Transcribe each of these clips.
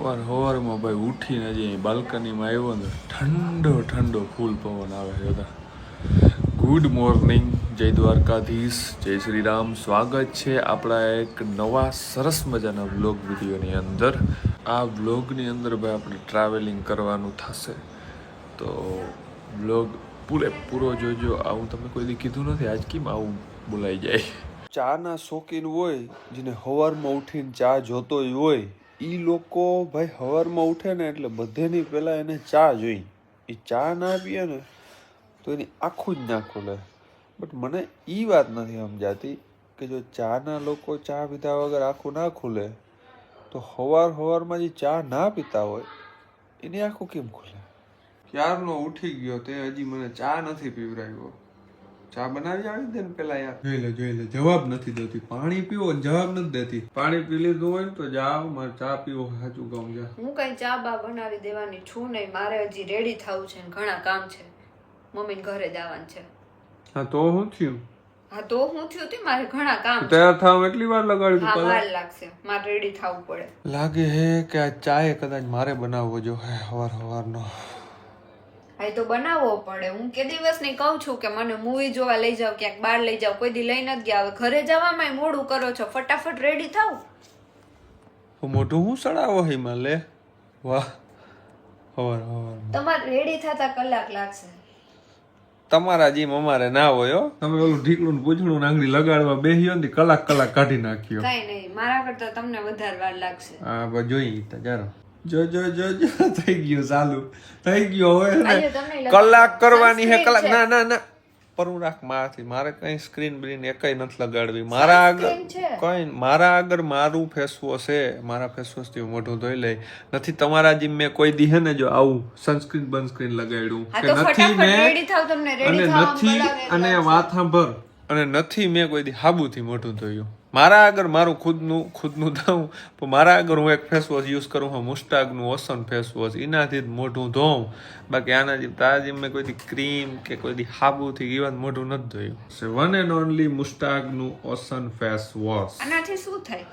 સવારમાં ભાઈ ઉઠીને હજી અહીં બાલ્કનીમાં આવ્યો ને ઠંડો ઠંડો ફૂલ પવન આવે છે બધા. ગુડ મોર્નિંગ, જય દ્વારકાધીશ, જય શ્રી રામ. સ્વાગત છે આપણા એક નવા સરસ મજાના વ્લોગ વિડીયોની અંદર. આ વ્લોગની અંદર ભાઈ આપણે ટ્રાવેલિંગ કરવાનું થશે, તો વ્લોગ પૂરેપૂરો જોજો. આવું તમે કોઈ દી કીધું નથી, આજ કેમ આવું બોલાઈ જાય. ચાના શોખીન હોય, જેને સવારમાં ઉઠીને ચા જોતો હોય, એ લોકો ભાઈ સવારમાં ઉઠે ને એટલે બધેની પહેલાં એને ચા જોઈ. એ ચા ના પીએ ને તો એની આખું જ ના ખુલે. બટ મને એ વાત નથી સમજાતી કે જો ચાના લોકો ચા પીધા વગર આખું ના ખુલે, તો સવારમાં જે ચા ના પીતા હોય એની આખું કેમ ખુલે? ક્યારનો ઉઠી ગયો તે હજી મને ચા નથી પીવરાવ્યો. ચા બનાવી આવી દે ને પેલા યાર. જોઈ લે જવાબ નથી દેતી. પાણી પીવો જવાબ નથી દેતી. પાણી પી લીધું હોય ને તો જાવ, મારે ચા પીવો. સાચું કહું જા. હું કઈ ચા બા બનાવી દેવાની છું નહીં. મારે હજી રેડી થવું છે, ઘણા કામ છે. મમ્મી ઘરે જવાનું છે. હા તો શું થયું? હા તો હું થયું તી, મારે ઘણા કામ તૈયાર થવા એટલી વાર લગાડી? હા વાર લાગશે, મારે રેડી થવું પડે. લાગે હે કે આ ચાય કદાચ મારે બનાવવો જો હે સવારનો. હા તો બનાવવો પડે. હું કે દિવસ ની કહું છું કે મને મૂવી જોવા લઈ જાવ, ક્યાંક બહાર લઈ જાવ, કોઈ દી લઈ નથી ગયા. હવે ઘરે જવામાં મોડું કરો છો, ફટાફટ રેડી થાવ. મોઢું હું સડાવો હિમાં લે. વાહ, સવાર તમારે રેડી થતા કલાક લાગશે. તમારા જેમ અમારે ના હોય હો. તમે ઓલું ઢીકલું પૂછડું આંગળી લગાડવા બેહ્યો ને કલાક કાઢી નાખ્યો. કઈ નહીં, મારા કરતા તમને વધારે વાર લાગશે. હા બસ જોઈ તો જારો. જો થઈ ગયું, ચાલુ થઈ ગયો. હવે કલાક કરવાની હે. કલાક ના પરવું રાખ મારાથી. મારે કઈ સ્ક્રીન બ્રીન એકય નથી લગાડવી. મારા આગળ મારું ફેસ વોશ છે. મારા ફેસ વોશ થી મોઢું ધોઈ લઈ. નથી તમારા જેમ મેં કોઈ દી હે ને જો આવું સનસ્ક્રીન બનસ્ક્રીન લગાડ્યું કે નથી અને વાત સાંભળ, અને નથી મેં કોઈ દી સાબુથી મોઢું ધોયું. મારા આગળ મારું ખુદનું ધોઉં, પણ મારા આગળ હું એક ફેસ વોશ યુઝ કરું હું, મુસ્ટાગનું ઓસન ફેસ વોશ. એનાથી જ મોઢું ધોઉં. બાકી આના જેમ તારા જેમ મેં કોઈ દી ક્રીમ કે કોઈ દી સાબુથી એવા મોઢું નથી ધોયું. વન એન્ડ ઓનલી મુસ્ટાગનું ઓસન ફેસ વોશ. આનાથી શું થાય?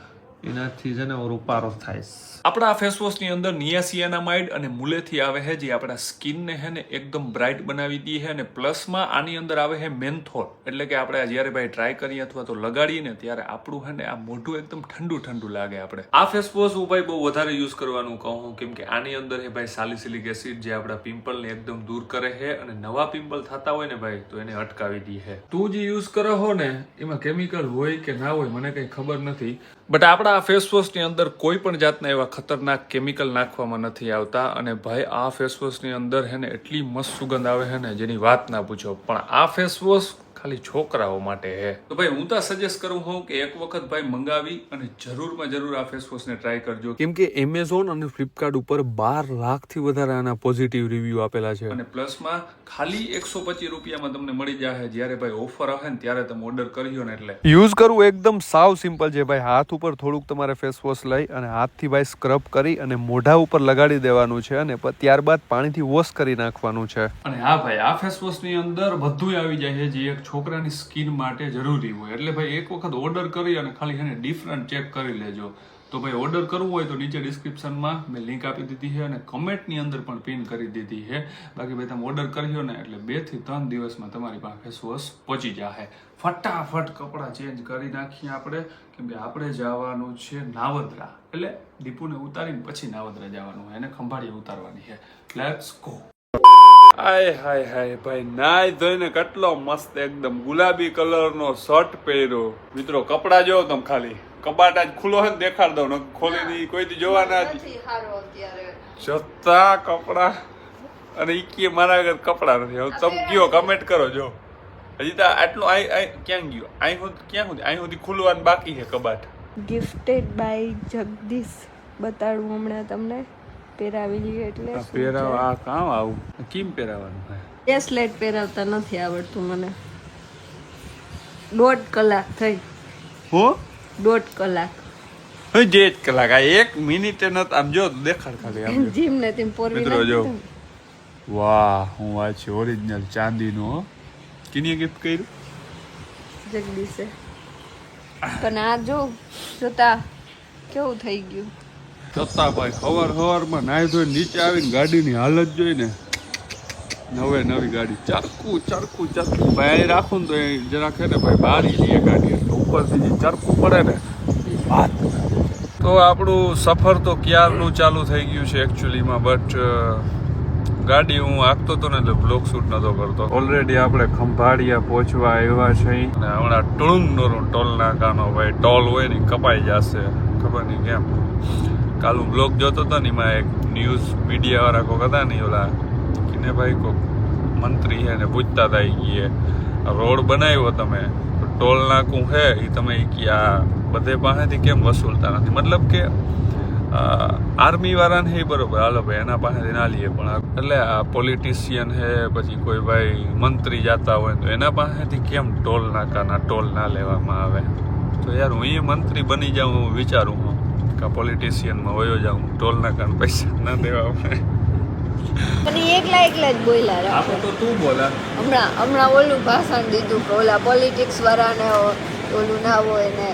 એનાથી છે ને રૂપારો થાય. આપણા આ ફેસ વોશ ની અંદર નિયાસિનામાઇડ અને મુલેથી આવે છે, જે આપણા સ્કિન ને હે ને એકદમ બ્રાઇટ બનાવી દે છે. અને પ્લસમાં આની અંદર આવે છે મેન્થોલ, એટલે કે આપણે જ્યારે ભાઈ ટ્રાય કરીએ અથવા તો લગાડીએ ને ત્યારે આપણું હે ને આ મોઢું એકદમ ઠંડુ લાગે. આપણે આ ફેસ વોશ હું ભાઈ બહુ વધારે યુઝ કરવાનું કહું, કેમ કે આની અંદર હે ભાઈ સાલિસિલિક એસિડ, જે આપણા પિમ્પલ ને એકદમ દૂર કરે છે. અને નવા પિમ્પલ થતા હોય ને ભાઈ તો એને અટકાવી દે છે. તું જે યુઝ કરો હો ને એમાં કેમિકલ હોય કે ના હોય મને કઈ ખબર નથી, બટ આપણા આ ફેસ વોશ ની અંદર કોઈ પણ જાતના એવા ખતરનાક કેમિકલ નાખવામાં નથી આવતા. અને ભાઈ આ ફેસ વોશ ની અંદર હે ને એટલી મસ્ત સુગંધ આવે છે ને જેની વાત ના પૂછો. પણ આ ફેસ વોશ ખાલી છોકરાઓ માટે હે. તો ભાઈ હું તો સજેસ્ટ કરું હું કે એક વખત ભાઈ મંગાવી અને જરૂર આ ફેસ વોશ ને ટ્રાય કરજો, કેમ કે એમેઝોન અને ફ્લિપકાર્ટ ઉપર 12 લાખથી વધારે આના પોઝિટિવ રિવ્યુ આપેલા છે. અને પ્લસમાં ખાલી 125 રૂપિયામાં તમને મળી જાય. જ્યારે ભાઈ ઓફર આવે ને ત્યારે તમે ઓર્ડર કરજો ને એટલે યુઝ કરવું એકદમ સાવ સિમ્પલ છે ભાઈ. હાથ ઉપર થોડુંક તમારે ફેસ વોશ લઈ અને હાથથી ભાઈ સ્ક્રબ કરી અને મોઢા ઉપર લગાડી દેવાનું છે, અને ત્યારબાદ પાણીથી વોશ કરી નાખવાનું છે. અને હા ભાઈ આ ફેસ વોશ ની અંદર બધું આવી જાય છે જે એક છોકરાની સ્કિન માટે જરૂરી હોય. એટલે ભાઈ એક વખત ઓર્ડર કરી અને ખાલી એને ડિફરન્ટ ચેક કરી લેજો. તો ભાઈ ઓર્ડર કરવું હોય તો નીચે ડિસ્ક્રિપ્શનમાં મેં લિંક આપી દીધી છે અને કમેન્ટની અંદર પણ પિન કરી દીધી છે. બાકી ભાઈ તમે ઓર્ડર કર્યો ને એટલે 2 થી 3 દિવસમાં તમારી પાસે ફેસ વોશ પહોંચી જશે. ફટાફટ કપડાં ચેન્જ કરી નાખીએ આપણે, કેમ કે આપણે જવાનું છે નાવદરા. એટલે દીપુને ઉતારીને પછી નાવદરા જવાનું હોય, એને ખંભાળીએ ઉતારવાની છે. Let's go. હાય ભાઈ નાઈ ધોઈને કેટલો મસ્ત એકદમ ગુલાબી કલરનો શર્ટ પહેર્યો. મિત્રો કપડા જોવો તમે, ખાલી કબાટ આજ ખુલ્લો હોય દેખાડ દઉં, ખોલી દી કોઈ દી જોવાના જતા કપડા. અને ઈ કે મારા આગળ કપડા નથી. હવે તમે કયો, કમેન્ટ કરો. જો હજી તો આટલું ક્યાં ગયું? અહીં સુધી ખુલવાનું બાકી છે કબાટ. Gifted by Jagdish. બતાડું હમણાં તમને. પહેરાવી લઈએ એટલે પહેરાવ. આ કામ આવું કેમ પહેરાવાનું? બ્રેસલેટ પહેરાવતા નથી આવડતું મને. 1.5 કલાક થઈ. હો 1.5 કલાક? હે 1.5 કલાક? આ 1 મિનિટ નથી. આમ જો દેખાડ ખાલી આમ જીમ ને તેમ પોરવી મિત્રો જો. વાહ, હું આ છે ઓરિજિનલ ચાંદીનો. કિની ગિફ્ટ કર્યું? જગદીશે. પણ આ જો જોતા કેવું થઈ ગયું. છતાં ભાઈ સવારમાં નાહી ધોઈને નીચે આવીને ગાડીની હાલત જોઈને નવે નવી ગાડી ચરકું ભાઈ રાખું ને તો એ જરાક છે ને ભાઈ બારી જઈએ ગાડી એટલે ઉપરથી જે ચરકું પડે ને એ વાત. તો આપણું સફર તો ક્યારનું ચાલુ થઈ ગયું છે એકચ્યુઅલીમાં, બટ ગાડી હું આંકતો હતો ને એટલે બ્લોગ શૂટ નતો કરતો. ઓલરેડી આપણે ખંભાળિયા પહોંચવા આવ્યા છે અને હમણાં ટુણુંગનો ટોલ નાકાનો ભાઈ ટોલ હોય ને કપાઈ જશે, ખબર નહીં કેમ. કાલ હું બ્લોગ જોતો હતો ને એમાં એક ન્યૂઝ મીડિયા વાળા કોક હતા ને ઓલા ને ભાઈ કોક મંત્રી છે ને પૂછતા હતા કે રોડ બનાવ્યો તમે ટોલ નાકું હે એ તમે કે આ બધે પાસેથી કેમ વસૂલતા નથી, મતલબ કે આર્મી વાળાને હે બરોબર હાલો ભાઈ એના પાસેથી ના લઈએ, પણ એટલે આ પોલિટિશિયન હે પછી કોઈ ભાઈ મંત્રી જતા હોય તો એના પાસેથી કેમ ટોલ નાકાના ટોલ ના લેવામાં આવે. તો યાર હું એ મંત્રી બની જાઉં હું વિચારું હું કે પોલિટિશિયનમાં વયો જાઉં ટોલ નાકાના પૈસા ના દેવા આવે. એકલા જ બોલ્યા આપણે તો તું બોલા હમણાં ઓલું ભાષણ દીધું કે ઓલા પોલિટિક્સ વાળાને ઓલું ના હોય ને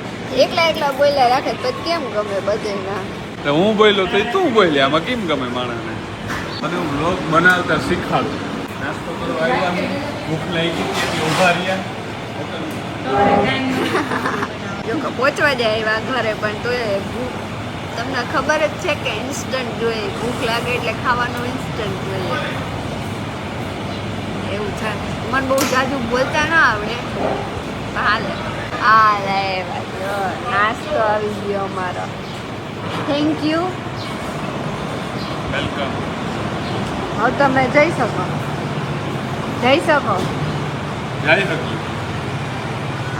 એકલા બોલ્યા રાખે તો કેમ ગમે બધે ના. તો હું બોલ્યો તો તું બોલી, આમાં કેમ ગમે માણસને. અને હું બ્લોગ બનાવતા શીખાડું. નાસ્તો કરવા આવ્યા, ભૂખ લાગી ગઈ, ઉભા રહ્યા. જો કે પહોંચવા જાય એવા ઘરે પણ તો ભૂખ તમને ખબર જ છે કે ઇન્સ્ટન્ટ જોઈએ, ભૂખ લાગે એટલે ખાવાનું ઇન્સ્ટન્ટ જોઈએ એવું છે. મને બહુ જાજુ બોલતા ના આવડે પણ હાલે નાસ્તો આવી ગયો અમારો. Thank you. વેલકમ. હવે તમે જઈ શકો જઈ શકી.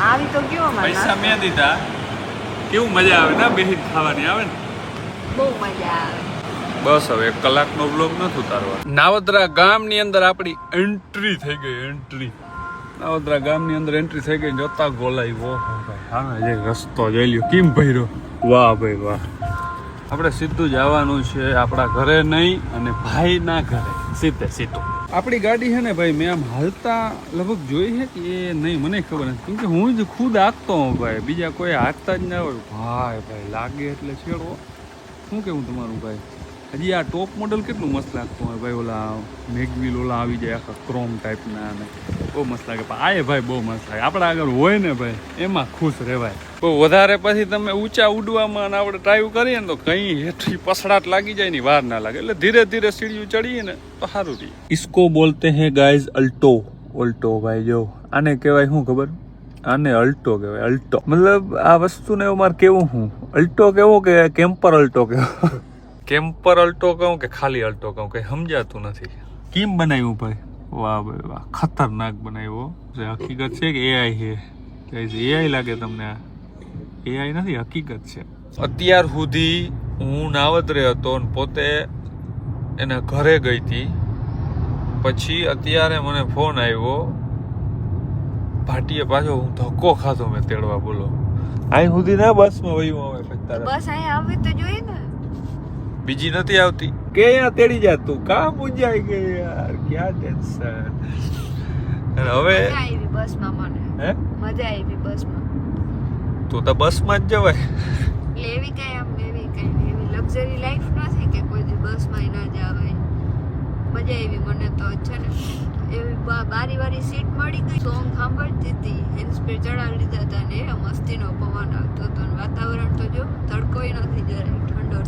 આવી તો ગયો અમારે પૈસા મેં દીધા, કેવું મજા આવે ને બેહી ખાવાની આવે ને, બહુ મજા આવે. બસ હવે 1 કલાકનો બ્લોગ નથી ઉતારવા. નાવદરા ગામની અંદર આપણી એન્ટ્રી થઈ ગઈ. નાવદરા ગામની અંદર એન્ટ્રી થઈ ગઈ. જોતા ગોલાઈ વો ભાઈ હા જે રસ્તો જોઈ લ્યો કેમ ભર્યો, વાહ ભાઈ વાહ. આપણે સીધું જવાનું છે આપણા ઘરે નહીં અને ભાઈના ઘરે સીધું. આપણી ગાડી છે ને ભાઈ મેં આમ હાલતા લગભગ જોઈ છે કે એ નહીં મને ખબર નથી, કેમ કે હું જ ખુદ હાંકતો હોઉં ભાઈ, બીજા કોઈ હાંકતા જ ના હોય. ભાઈ લાગે એટલે છેડો. શું કેવું તમારું ભાઈ? હજી આ ટોપ મોડલ કેટલું મસ્ત લાગતું હોય ભાઈ, ઓલા મેગવીલ ઓલા આવી જાય આખા ક્રોમ ટાઈપના અને બહુ મસ્ત લાગે. પણ આ ભાઈ બહુ મસ્ત લાગે. આપણા આગળ હોય ને ભાઈ એમાં ખુશ રહેવાય. બહુ વધારે પછી તમે ઊંચા ઉડવામાં અને આપણે ટ્રાય કરીએ ને તો કઈ હેઠી પસડાટ લાગી જાય ને વાર ના લાગે, એટલે ધીરે ધીરે સીડીયું ચડીએ ને તો સારું રહે. ઇસકો બોલતે હે ગાઈઝ અલ્ટો. ભાઈ જો આને કહેવાય શું ખબર? આને અલ્ટો કહેવાય. અલ્ટો મતલબ આ વસ્તુને એવું મારે કેવું હું અલ્ટો કેવો કે કેમ્પર અલ્ટો કેવો? કેમ્પર અલ્ટો કહું કે ખાલી અલ્ટો કહું કઈ સમજાતું નથી. કેમ બનાવ્યું ભાઈ? વાહ ભાઈ વાહ, ખતરનાક બનાવ્યો. હકીકત છે કે એઆઈ છે? એઆઈ લાગે તમને? એઆઈ નથી, હકીકત છે. અત્યાર સુધી હું નાવદરે હતો ને પોતે એના ઘરે ગઈ હતી, પછી અત્યારે મને ફોન આવ્યો ભાટીએ પાછો, હું ધક્કો ખાધો મેં તેડવા. બોલો અહીં સુધી ના બસમાં વયું આવે બસ અહીંયા આવી તો જોઈએ ને, બીજી નથી આવતી કે અહીંયા તેડી જા તું, કામ મૂંઝાઈ ગઈ યાર, ક્યાં ટેન્શન. હવે બસમાં મને હે મજા આવી બસમાં. તું તો બસમાં જ જવાય. એટલે એવી કઈ લક્ઝરી લાઈફ નથી કે કોઈ દી બસમાં ના જવાય. મજા આવી મને તો છે ને, એવી બારી વારી સીટ મળી ગઈ, સોંગ સાંભળતી હતી, હેન્ડ્સ પે ચડાવી લીધા હતા ને મસ્તીનો પવન આવતો હતો ને વાતાવરણ તો જો તડકોય નથી જરાય, ઠંડો.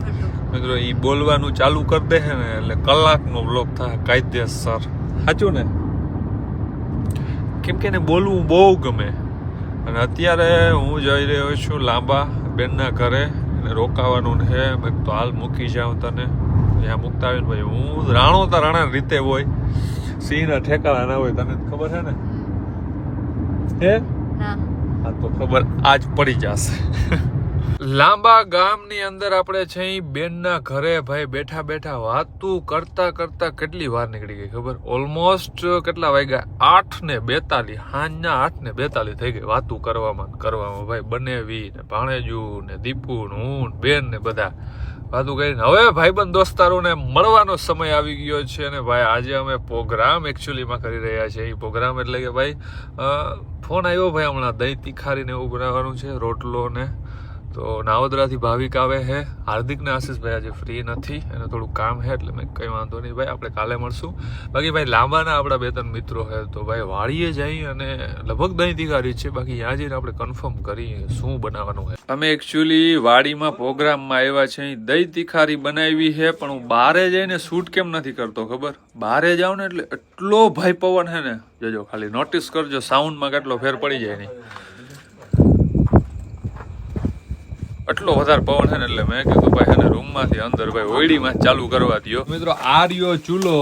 મિત્રો ઈ બોલવાનું ચાલુ કરી દે છે ને એટલે કલાકનો બ્લોગ થાય કાયદેસર. સાચું ને? કેમ કે એને બોલવું બહુ ગમે. અને અત્યારે હું જઈ રહ્યો છું લાંબા બેનના ઘરે, એને રોકાવાનું છે. મેં તો હાલ મૂકી જાઉં તને ત્યાં મૂકતા આવીને ભાઈ હું રાણા રીતે હોય, સિંહના ઠેકાણા ના હોય, તને ખબર છે ને? હે હા તો ખબર આજ પડી જશે. લાંબા ગામની અંદર આપણે છે બેનના ઘરે ભાઈ બેઠા વાતું કરતા કેટલી વાર નીકળી ગઈ ખબર? ઓલમોસ્ટ કેટલા વાગ્યા? 8:42. સાંજના 8:42 થઈ ગઈ વાતું કરવામાં ભાઈ. બનેવી ને ભાણેજુ ને દીપુ ને હું બેન ને બધા વાતું કરીને હવે ભાઈબંધ દોસ્તારોને મળવાનો સમય આવી ગયો છે. અને ભાઈ આજે અમે પ્રોગ્રામ એકચ્યુઅલીમાં કરી રહ્યા છીએ. એ પ્રોગ્રામ એટલે કે ભાઈ ફોન આવ્યો ભાઈ હમણાં દહીં તીખારીને એવું બનાવવાનું છે, રોટલો ને તો નાવદરાથી ભાવિક આવે છે. હાર્દિક ને આશીષભાઈ આજે ફ્રી નથી, એને થોડું કામ છે એટલે મેં કંઈ વાંધો નહીં ભાઈ, આપણે કાલે મળશું. બાકી ભાઈ લાંબાના આપણા 2-3 મિત્રો છે, તો ભાઈ વાડીએ જઈ અને લગભગ દહીં તિખારી છે, બાકી ત્યાં જઈને આપણે કન્ફર્મ કરીએ શું બનાવવાનું છે. અમે એકચ્યુઅલી વાડીમાં પ્રોગ્રામમાં આવ્યા છે, દહીં તિખારી બનાવી છે, પણ હું બહારે જઈને શૂટ કેમ નથી કરતો ખબર? બહારે જાઉં ને એટલે એટલો ભાઈ પવન છે ને, જોજો ખાલી નોટિસ કરજો સાઉન્ડમાં કેટલો ફેર પડી જાય નહીં. એટલો વધારે પવન છે ને એટલે મેં કીધું ભાઈ છે ને રૂમમાંથી અંદર ભાઈ ઓયડીમાં ચાલુ કરવા દો. મિત્રો આ રહ્યો ચૂલો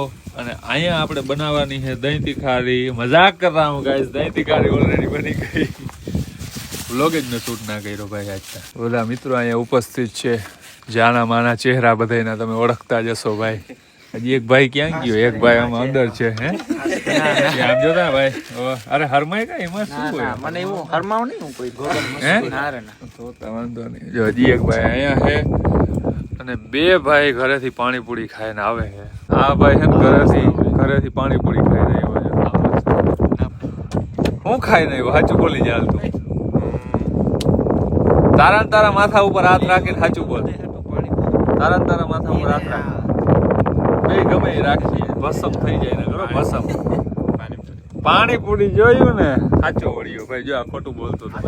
અને અહીંયા આપણે બનાવવાની છે દહીં તિખારી. મજાક કર રહા હું ગાઈસ, દહીં તિખારી ઓલરેડી બની ગઈ. વ્લોગ જ મેં શૂટ ના કર્યો ભાઈ આજના. બધા મિત્રો અહીંયા ઉપસ્થિત છે, જાના માના ચહેરા બધાના તમે ઓળખતા જશો ભાઈ. હજી એક ભાઈ ક્યાં ગયો? એક ભાઈ આમાં અંદર છે. હે આમ જોતા ભાઈ, અરે હરમાય કઈ એમાં શું હોય? મને એવું હરમાવ નહીં, હું કોઈ તો વાંધો નહીં. જો હજી એક ભાઈ અહીંયા છે અને 2 ભાઈ ઘરેથી પાણીપુરી ખાઈને આવે છે. આ ભાઈ છે ને ઘરેથી પાણીપુરી ખાઈને આવ્યો છે. હું ખાઈને આવ્યો? સાચું બોલી જાય તું. તારા માથા ઉપર હાથ રાખીને સાચું બોલ. તારા માથા ઉપર હાથ રાખ. બે ગમે એ રાખીએ, ભસમ થઈ જાય ને કરો ભસમ. પાણીપુરી જોયું ને? સાચો વળ્યો ભાઈ. જો આ ખોટું બોલતો હતો,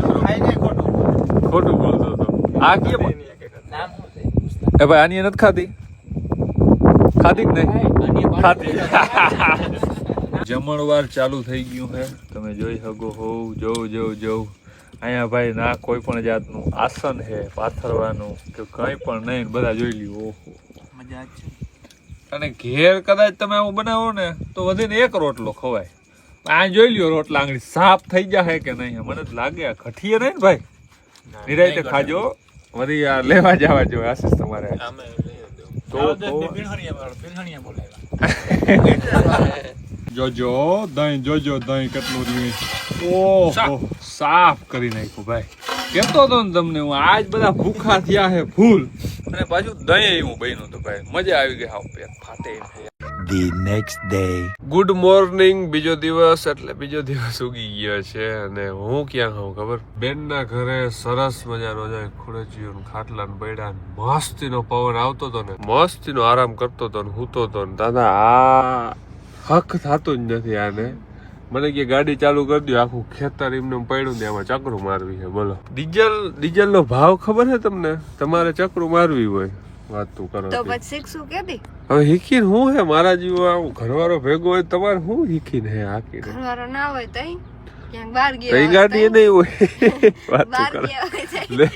ખોટું બોલતો હતો. આ કેમ એ ભાઈ આની નથી ખાધી? ખાધી જ નહીં? ખાધી. જમણવાર ચાલુ થઈ ગયું છે, તમે જોઈ શકો હોવ. જોવ અહીંયા ભાઈ ના કોઈ પણ જાતનું આસન છે પાથરવાનું કે કંઈ પણ નહીં, બધા જોઈ લ્યો. ઓહો મજા છે. અને ઘેર કદાચ તમે આવું બનાવો ને તો વધીને 1 રોટલો ખવાય. આ જોઈ લ્યો રોટલા આંગળી સાફ થઈ જશે કે નહીં? મને તો લાગે ઘટીએ નહીં ને ભાઈ. નિરાયતે ખાજો, વધી આ લેવા જવા જોઈએ આશીષ તમારે. જોજો દહીં કેટલું રહ્યું. ઓહો સાફ કરી નાખ્યું ભાઈ. કેતો હતો ને તમને હું, આજ બધા ભૂખા થયા છે ફૂલ, અને પાછું દહીં એવું બન્યું તો ભાઈ મજા આવી ગઈ. હાવ પેટ ફાટે. The next day. Good morning. બીજો દિવસ એટલે બીજો દિવસ ઉગી ગયો છે અને હું ક્યાં હોઉં ખબર? બેનના ઘરે સરસ મજાનો જાય ખુરચીઓ ખાટલા ને બૈડા, મસ્તીનો પવન આવતો હતો ને, મસ્તીનો આરામ કરતો હતો ને હૂતો હતો ને. દાદા આ હક થતું જ નથી આને. મને કે ગાડી ચાલુ કરી દો, આખું ખેતર એમને પડ્યું ને એમાં ચક્રું મારવી છે. બોલો ડીઝલ નો ભાવ ખબર છે તમને? તમારે ચક્રું મારવી હોય વાત તું કરો તો પછી શીખશું કેદી? હવે હીકીને હું હે મારા જેવો આવું ઘરવાળો ભેગો હોય તમારે હું હીકીને હે હાકી ઘરવાળો ના હોય તઈ ક્યાંક બહાર ગયો તઈ ગાડી એ નહીં હોય. વાત બહાર કરો ગયા હોય લે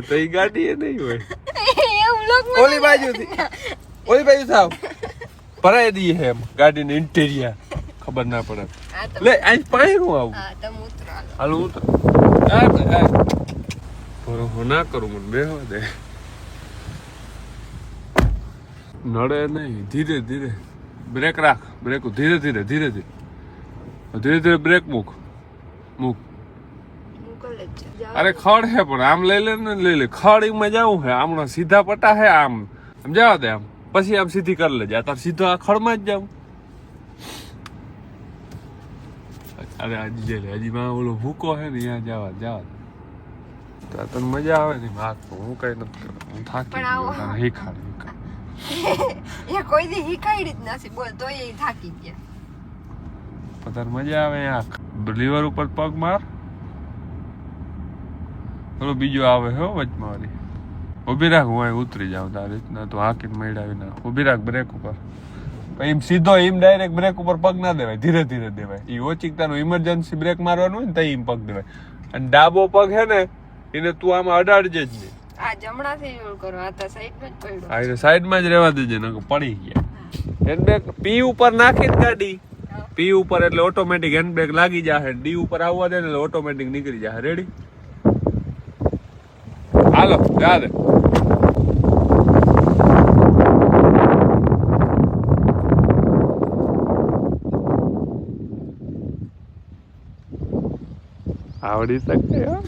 તઈ ગાડી એ નહીં હોય. એવું લોક ઓલી બાજુ થાવ ભરાઈ દઈએ હે એમ ગાડીને ઇન્ટેરિયર ખબર ના પડે. લે આજ પાણી નું આવું. હા તમે ઉતરો હાલો ઉતર. ભરો ના કરું મને બેહવા દે. નડે નહીં, ધીરે ધીરે બ્રેક રાખ. બ્રેક ધીરે ધીરે બ્રેક મૂક. મોકલે છે. અરે ખડ હે પણ આમ લઈ લે ખડ માં જવું હે. હમણાં સીધા પટા હે આમ જવા દે, આમ પછી આમ સીધી કરી લેજે. તાર સીધો આ ખડ માં જ જાવ. અરે હજી માં ઓલો ભૂકો હે ને ત્યાં જવા તને મજા આવે ને. હું કઈ નથી કરતો, હું થાકી ગયો. હિખાડ એ કોઈ દી હિકાઈડી જ નથી બોલ, તો એ થાકી ગયા. પતાર મજા આવે. આ લીવર ઉપર પગ માર. ઓલો બીજો આવે હો વચમાં વાળી. ઉભી રાખ, હું અહીં ઉતરી જાઉં તારી રીતના. તો હાકીને મેળાવી ના. ઉભી રાખ બ્રેક ઉપર. એમ સીધો એમ ડાયરેક્ટ બ્રેક ઉપર પગ ના દેવાય, ધીરે ધીરે દેવાય. એ ઓચિકતાનું ઇમરજન્સી બ્રેક મારવાનું હોય ને તો એમ પગ દેવાય. અને ડાબો પગ હે ને એને તું આમાં અડાડજે જ નહીં. આ જમણાથી રોલ કરો, આ તો સાઈડમાં જ પડ્યો. આ સાઈડમાં જ રહેવા દેજે ને પડી ગયા. હેન્ડબ્રેક પી ઉપર નાખીને ગાડી પી ઉપર એટલે ઓટોમેટિક હેન્ડબ્રેક લાગી જાય. ડી ઉપર આવવા દે ને એટલે ઓટોમેટિક નીકળી જાય. રેડી? હાલો જા દે. આવડી શકે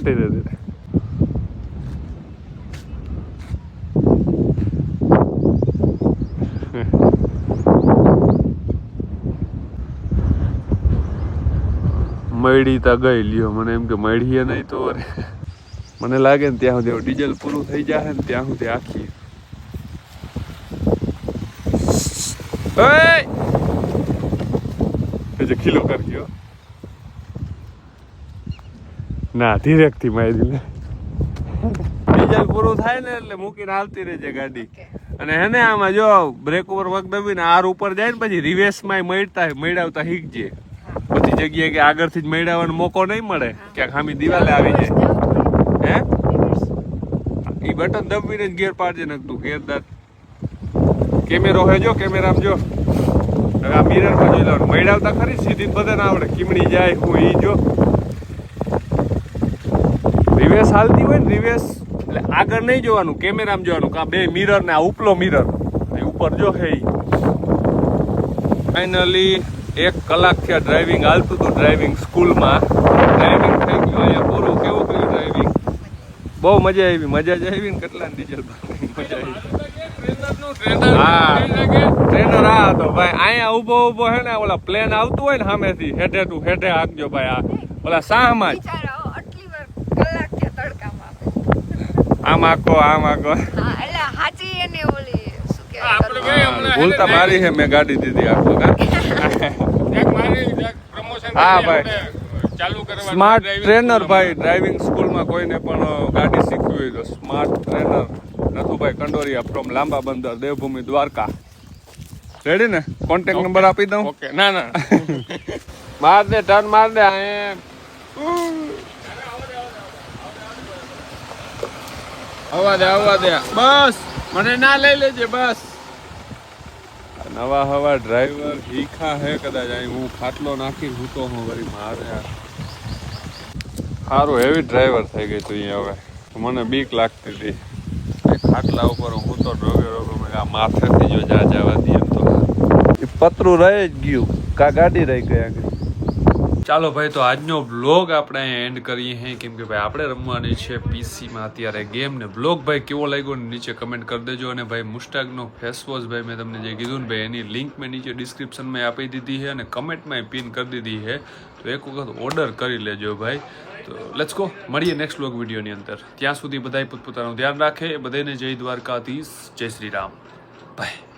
ધીરે ધીરે. મળી તા ગઈ લ્યો. મને એમ કે મળીએ નહીં તો મને લાગે ને ત્યાં સુધી ડીઝલ પૂરું થઈ જાય ને ત્યાં સુધી આખી જે કિલો કરી ગયો ના ધીરેકથી મારી દીને ડીઝલ પૂરું થાય ને એટલે મૂકીને હાલતી રહેજે ગાડી અને હેને આમાં જો બ્રેક ઉપર વખ દબીને આર ઉપર જાય ને પછી રિવેસમાં મેળવતા શીખજે બધી જગ્યાએ કે આગળથી જ મેળવવાનો મોકો નહીં મળે ક્યાંક ખામી દિવાલે આવી જાય હે ઈ બટન દબીને જ ગેર પાડજે નકતું ગેર દાંત કેમેરો હે જો કેમેરામાં જો આ મિરરમાં જોઈ લેવાનું મેળવતા ખરી સીધી બધાને આવડે કીમણી જાય હું ઈ જો રિવેસ હાલતી હોય ને રિવેસ એટલે આગળ નહીં જોવાનું કેમેરામાં જોવાનું કે આ બે મિરર ને આ ઉપલો મિરર ઉપર જો હે ફાઇનલી 1 કલાકથી આ ડ્રાઇવિંગ હાલતું હતું ડ્રાઇવિંગ સ્કૂલમાં ડ્રાઇવિંગ થઈ ગયું અહીંયા પૂરું કેવું કર્યું ડ્રાઇવિંગ બહુ મજા જ આવી ને કેટલા ડીઝલ મજા આવી હા ટ્રેનર આ હતો ભાઈ અહીંયા ઊભો હે ને ઓલા પ્લેન આવતું હોય ને સામેથી હેઠે ટુ હેઠે હાંકજો ભાઈ આ ઓલા સાહમાં જ આટલી વાર કલાક કે તડકામાં આમ આખો હા એટલે હાચી એને ઓલી શું કહેવાય ભૂલતા મારી હે મેં ગાડી દીધી આખો હા ભાઈ સ્માર્ટ ટ્રેનર ભાઈ ડ્રાઇવિંગ સ્કૂલમાં કોઈને પણ ગાડી શીખવી હોય તો smart trainer Nathubhai Kandoriya from લાંબા બંદર દેવભૂમિ દ્વારકા રેડી ને કોન્ટેક્ટ નંબર આપી દઉં ઓકે ના માર દે ટર્ન માર દે આવવા દે બસ મને ના લઈ લેજે બસ નવા હવા ડ્રાઈવર હીખા હે કદાચ અહીં હું ખાટલો નાખી હૂતો હું વળી મારે સારું હેવી ડ્રાઈવર થઈ ગઈ તું અહીંયા હવે મને બીક લાગતી હતી ખાટલા ઉપર હું તો રોગે આ માથેથી જો જવા દઈએ એમ તો પતરું રહી જ ગયું કા ગાડી રહી ગઈ આગળ ચાલો ભાઈ તો આજનો બ્લોગ આપણે અહીંયા એન્ડ કરીએ હે કેમ કે ભાઈ આપણે રમવાની છે પીસીમાં અત્યારે ગેમ ને બ્લોગ ભાઈ કેવો લાગ્યો ને નીચે કમેન્ટ કરી દેજો અને ભાઈ મુસ્ટાકનો ફેસ વોશ ભાઈ મેં તમને જે કીધું ને ભાઈ એની લિંક મેં નીચે ડિસ્ક્રિપ્શનમાં આપી દીધી છે અને કમેન્ટમાં પિન કરી દીધી છે તો એક વખત ઓર્ડર કરી લેજો ભાઈ તો લેટ્સ ગો મળીએ નેક્સ્ટ બ્લોગ વિડીયોની અંદર ત્યાં સુધી બધાય પોતપોતાનું ધ્યાન રાખે બધાને જય દ્વારકાધીશ જય શ્રી રામ બાય